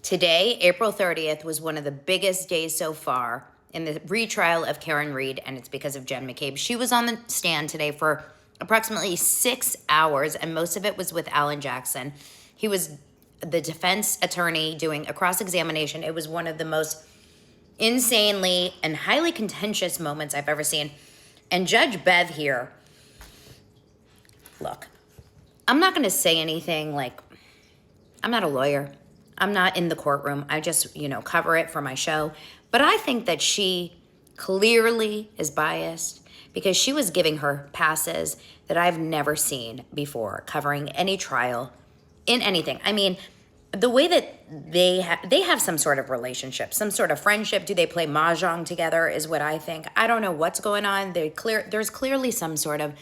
Today, April 30th, was one of the biggest days so far in the retrial of Karen Read, and it's because of Jen McCabe. She was on the stand today for approximately 6 hours, and most of it was with Alan Jackson. He was the defense attorney doing a cross-examination. It was one of the most insanely and highly contentious moments I've ever seen. And Judge Bev here, look, I'm not going to say anything like, I'm not a lawyer. I'm not in the courtroom. I just, cover it for my show. But I think that she clearly is biased because she was giving her passes that I've never seen before covering any trial in anything. I mean, the way that they have some sort of relationship, some sort of friendship. Do they play mahjong together is what I think. I don't know what's going on. There's clearly some sort of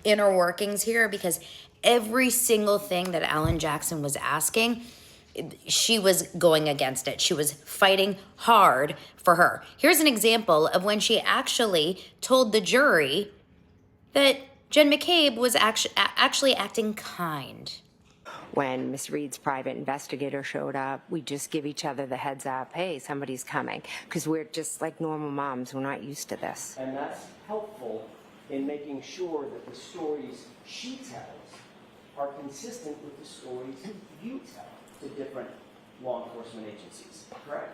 inner workings here because every single thing that Alan Jackson was asking, she was going against it. She was fighting hard for her. Here's an example of when she actually told the jury that Jen McCabe was actually acting kind. When Miss Reed's private investigator showed up, we just give each other the heads up, hey, somebody's coming, because we're just like normal moms. We're not used to this. And that's helpful in making sure that the stories she tells are consistent with the stories you tell to different law enforcement agencies, correct?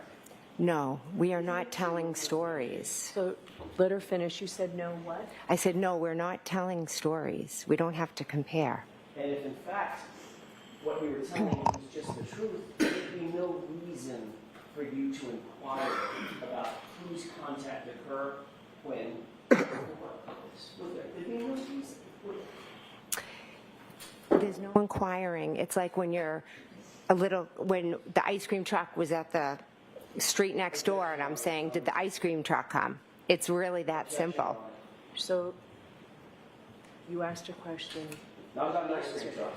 No, we are not telling stories. So let her finish. You said no what? I said, no, we're not telling stories. We don't have to compare. And if in fact what we were telling you was just the truth, there'd be no reason for you to inquire about who's contacted her when would there? There'd be no reason. There's no inquiring. It's like when when the ice cream truck was at the street next door and I'm saying, did the ice cream truck come? It's really that simple. So you asked a question, Not about an ice cream truck.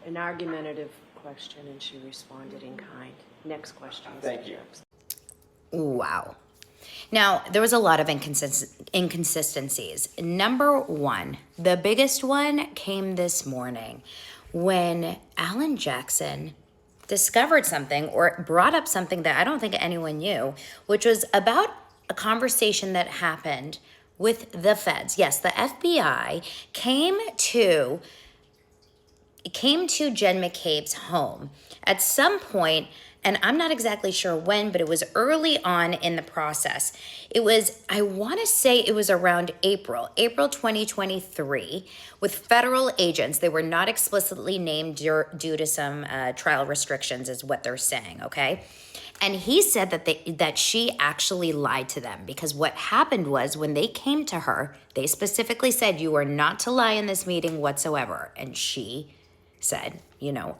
an argumentative question, and she responded in kind. Next question. Thank you. Wow. Now, there was a lot of inconsistencies. Number one, the biggest one came this morning when Alan Jackson discovered something or brought up something that I don't think anyone knew, which was about a conversation that happened with the feds. Yes, the FBI came to Jen McCabe's home at some point, and I'm not exactly sure when, but it was early on in the process. I want to say it was around April 2023, with federal agents. They were not explicitly named due to some trial restrictions is what they're saying, okay? And he said that she actually lied to them because what happened was when they came to her, they specifically said, you are not to lie in this meeting whatsoever. And she said,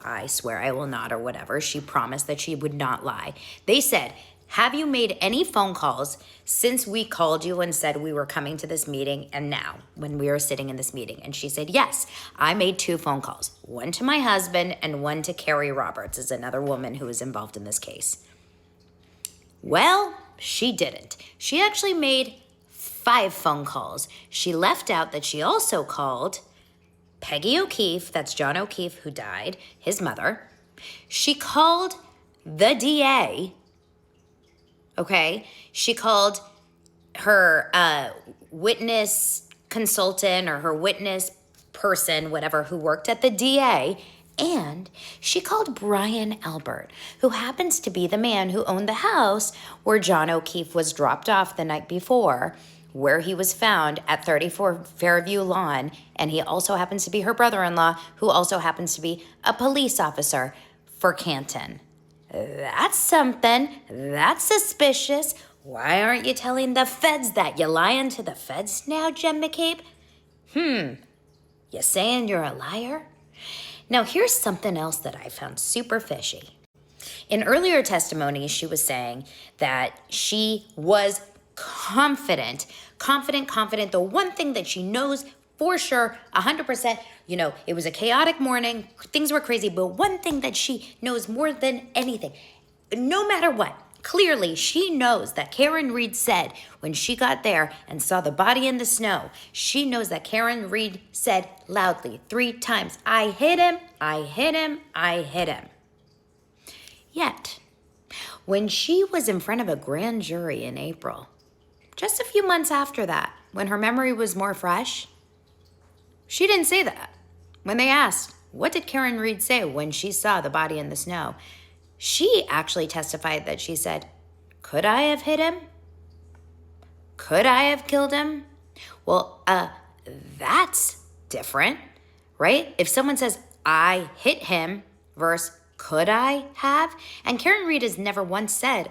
I swear I will not, or whatever. She promised that she would not lie. They said, have you made any phone calls since we called you and said we were coming to this meeting and now when we are sitting in this meeting? And she said, yes, I made 2 phone calls, one to my husband and one to Carrie Roberts, is another woman who is involved in this case. Well, she didn't. She actually made 5 phone calls. She left out that she also called Peggy O'Keefe, that's John O'Keefe who died, his mother. She called the DA, okay? She called her witness consultant or her witness person, whatever, who worked at the DA, and she called Brian Albert, who happens to be the man who owned the house where John O'Keefe was dropped off the night before, where he was found at 34 Fairview Lawn, and he also happens to be her brother-in-law, who also happens to be a police officer for Canton. That's something. That's suspicious. Why aren't you telling the feds that? You lying to the feds now, Jen McCabe? You saying you're a liar? Now, here's something else that I found super fishy. In earlier testimony, she was saying that she was confident. The one thing that she knows for sure, 100%, it was a chaotic morning, things were crazy, but one thing that she knows more than anything, no matter what, clearly she knows that Karen Read said when she got there and saw the body in the snow, she knows that Karen Read said loudly 3 times, I hit him, I hit him, I hit him. yet. When she was in front of a grand jury in April, just a few months after that, when her memory was more fresh, she didn't say that. When they asked, what did Karen Reed say when she saw the body in the snow? She actually testified that she said, could I have hit him? Could I have killed him? Well, that's different, right? If someone says, I hit him versus could I have? And Karen Reed has never once said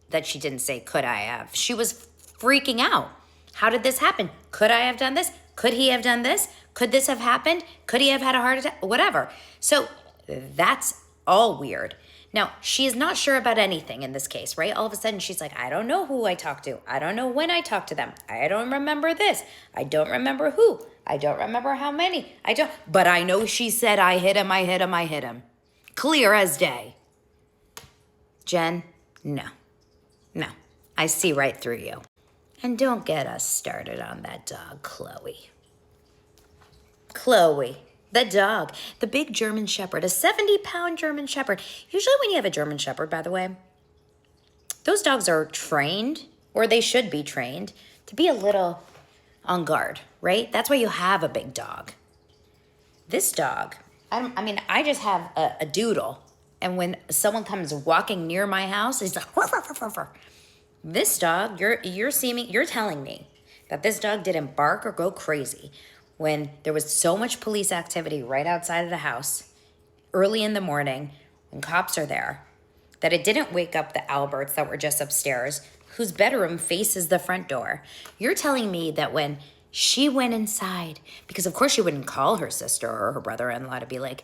that she didn't say could I have. She was freaking out. How did this happen? Could I have done this? Could he have done this? Could this have happened? Could he have had a heart attack? Whatever. So that's all weird. Now, she is not sure about anything in this case, right? All of a sudden, she's like, I don't know who I talked to. I don't know when I talked to them. I don't remember this. I don't remember who. I don't remember how many. But I know she said, I hit him, I hit him, I hit him. Clear as day. Jen, no. I see right through you. And don't get us started on that dog, Chloe. Chloe, the dog, the big German Shepherd, a 70-pound German Shepherd. Usually when you have a German Shepherd, by the way, those dogs are trained, or they should be trained, to be a little on guard, right? That's why you have a big dog. This dog, I just have a doodle, and when someone comes walking near my house, it's like, ruff, ruff, ruff, ruff, ruff. This dog, you're telling me that this dog didn't bark or go crazy when there was so much police activity right outside of the house early in the morning when cops are there, that it didn't wake up the Alberts that were just upstairs, whose bedroom faces the front door. You're telling me that when she went inside, because of course she wouldn't call her sister or her brother-in-law to be like,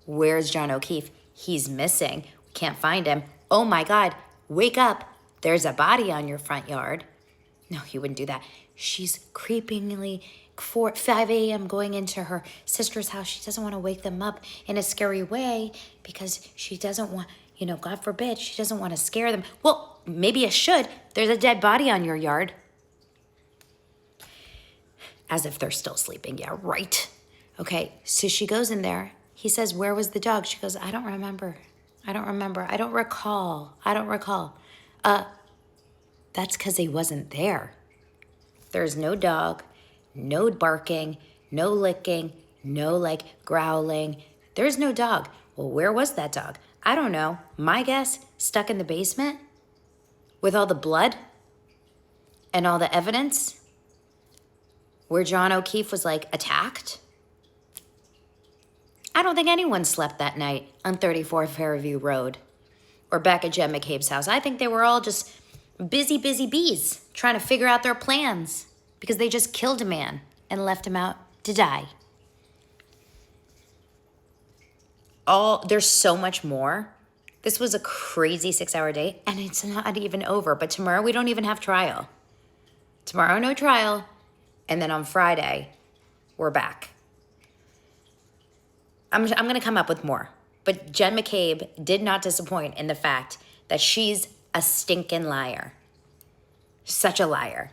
where's John O'Keefe? He's missing. We can't find him. Oh my God, wake up. There's a body on your front yard. No, he wouldn't do that. She's creepingly 5 a.m. going into her sister's house. She doesn't want to wake them up in a scary way because she doesn't want, God forbid, she doesn't want to scare them. Well, maybe it should. There's a dead body on your yard. As if they're still sleeping. Yeah, right. Okay, so she goes in there. He says, where was the dog? She goes, I don't remember. I don't recall. That's because he wasn't there. There's no dog, no barking, no licking, no growling. There's no dog. Well, where was that dog? I don't know. My guess, stuck in the basement with all the blood and all the evidence where John O'Keefe was attacked. I don't think anyone slept that night on 34 Fairview Road or back at Jen McCabe's house. I think they were all just busy bees trying to figure out their plans because they just killed a man and left him out to die. There's so much more. This was a crazy 6-hour day, and it's not even over. But tomorrow we don't even have trial. Tomorrow, no trial. And then on Friday, we're back. I'm going to come up with more. But Jen McCabe did not disappoint in the fact that she's a stinking liar. Such a liar.